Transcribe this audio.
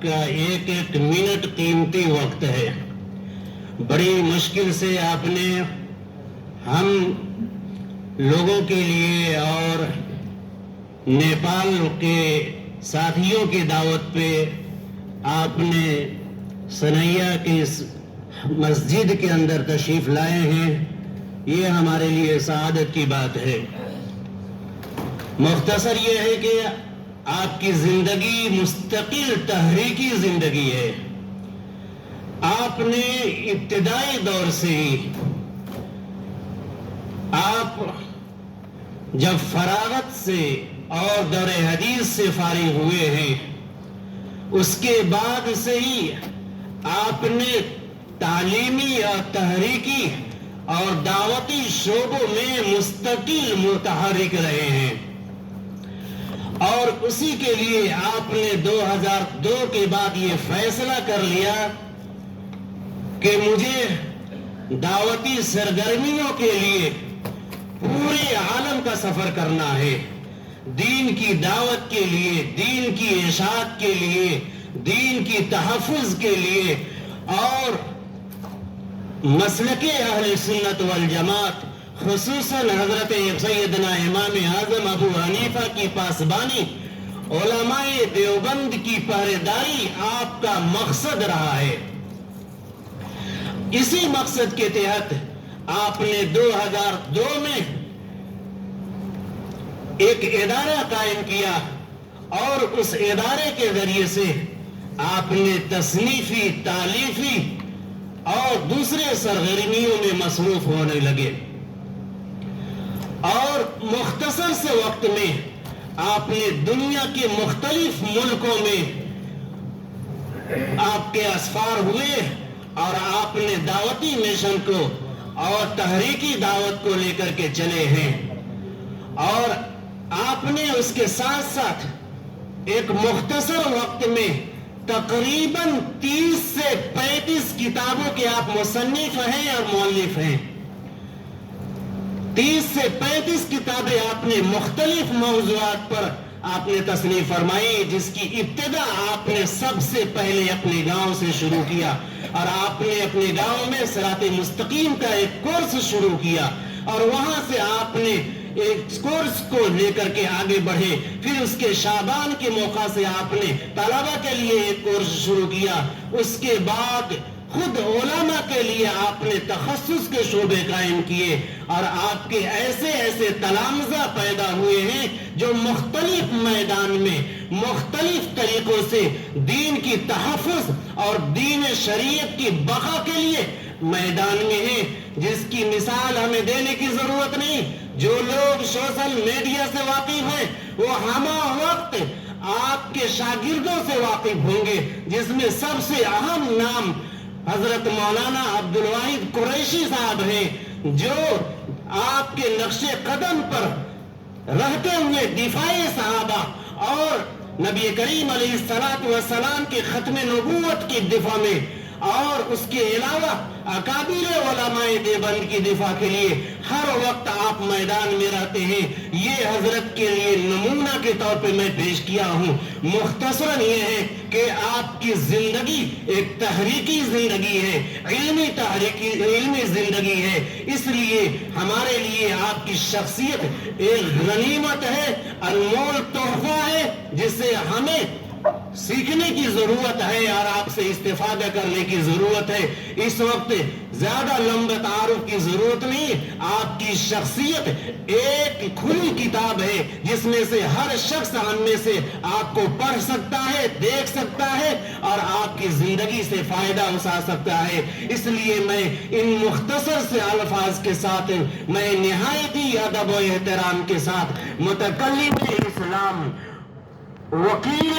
آپ کا ایک ایک منٹ قیمتی وقت ہے. بڑی مشکل سے آپ نے ہم لوگوں کے لیے اور نیپال کے ساتھیوں کی دعوت پہ آپ نے سنیا کی اس مسجد کے اندر تشریف لائے ہیں. یہ ہمارے لیے سعادت کی بات ہے. مختصر یہ ہے کہ آپ کی زندگی مستقل تحریکی زندگی ہے. آپ نے ابتدائی دور سے ہی آپ جب فراغت سے اور دور حدیث سے فارغ ہوئے ہیں اس کے بعد سے ہی آپ نے تعلیمی اور تحریکی اور دعوتی شعبوں میں مستقل متحرک رہے ہیں. اور اسی کے لیے آپ نے 2002 کے بعد یہ فیصلہ کر لیا کہ مجھے دعوتی سرگرمیوں کے لیے پورے عالم کا سفر کرنا ہے. دین کی دعوت کے لیے، دین کی اشاعت کے لیے، دین کی تحفظ کے لیے اور مسلک اہل سنت والجماعت خصوصاً حضرت سیدنا امام اعظم ابو حنیفہ کی پاسبانی، علماء دیوبند کی پہرےداری آپ کا مقصد رہا ہے. اسی مقصد کے تحت آپ نے 2002 میں ایک ادارہ قائم کیا اور اس ادارے کے ذریعے سے آپ نے تصنیفی، تالیفی اور دوسرے سرگرمیوں میں مصروف ہونے لگے. اور مختصر سے وقت میں آپ نے دنیا کے مختلف ملکوں میں آپ کے اسفار ہوئے اور آپ نے دعوتی مشن کو اور تحریکی دعوت کو لے کر کے چلے ہیں. اور آپ نے اس کے ساتھ ساتھ ایک مختصر وقت میں تقریباً 30 سے 35 کتابوں کے آپ مصنف ہیں اور مؤلف ہیں. 30 سے 35 کتابیں آپ نے مختلف موضوعات پر آپ نے تصنیف فرمائی، جس کی ابتدا آپ نے سب سے پہلے اپنے گاؤں سے شروع کیا اور آپ نے اپنے گاؤں میں صراط مستقیم کا ایک کورس شروع کیا اور وہاں سے آپ نے ایک کورس کو لے کر کے آگے بڑھے. پھر اس کے شعبان کے موقع سے آپ نے طلبہ کے لیے ایک کورس شروع کیا. اس کے بعد خود علماء کے لیے آپ نے تخصص کے شعبے قائم کیے اور آپ کے ایسے ایسے تلامذہ پیدا ہوئے ہیں جو مختلف میدان میں مختلف طریقوں سے دین کی تحفظ اور دین شریعت کی بقا کے لیے میدان میں ہیں، جس کی مثال ہمیں دینے کی ضرورت نہیں. جو لوگ سوشل میڈیا سے واقف ہیں وہ ہمہ وقت آپ کے شاگردوں سے واقف ہوں گے، جس میں سب سے اہم نام حضرت مولانا عبدالواحد قریشی صاحب ہیں، جو آپ کے نقش قدم پر رہتے ہوئے دفاع صحابہ اور نبی کریم علیہ السلام کے ختم نبوت کی دفاع میں اور اس کے علاوہ اکابر علماء دیوبند کی دفاع کے لیے ہر وقت آپ میدان میں رہتے ہیں. یہ حضرت کے لیے نمونہ کے طور پہ میں پیش کیا ہوں. مختصراً یہ ہے کہ آپ کی زندگی ایک تحریکی زندگی ہے، علمی زندگی ہے. اس لیے ہمارے لیے آپ کی شخصیت ایک غنیمت ہے، انمول تحفہ ہے، جس سے ہمیں سیکھنے کی ضرورت ہے اور آپ سے استفادہ کرنے کی ضرورت ہے. اس وقت زیادہ لمبے تعارف کی ضرورت نہیں. آپ کی شخصیت ایک کھلی کتاب ہے جس میں سے ہر شخص ہم میں سے آپ کو پڑھ سکتا ہے، دیکھ سکتا ہے اور آپ کی زندگی سے فائدہ اٹھا سکتا ہے. اس لیے میں ان مختصر سے الفاظ کے ساتھ میں نہایت ہی ادب و احترام کے ساتھ متکلم اسلام وکیل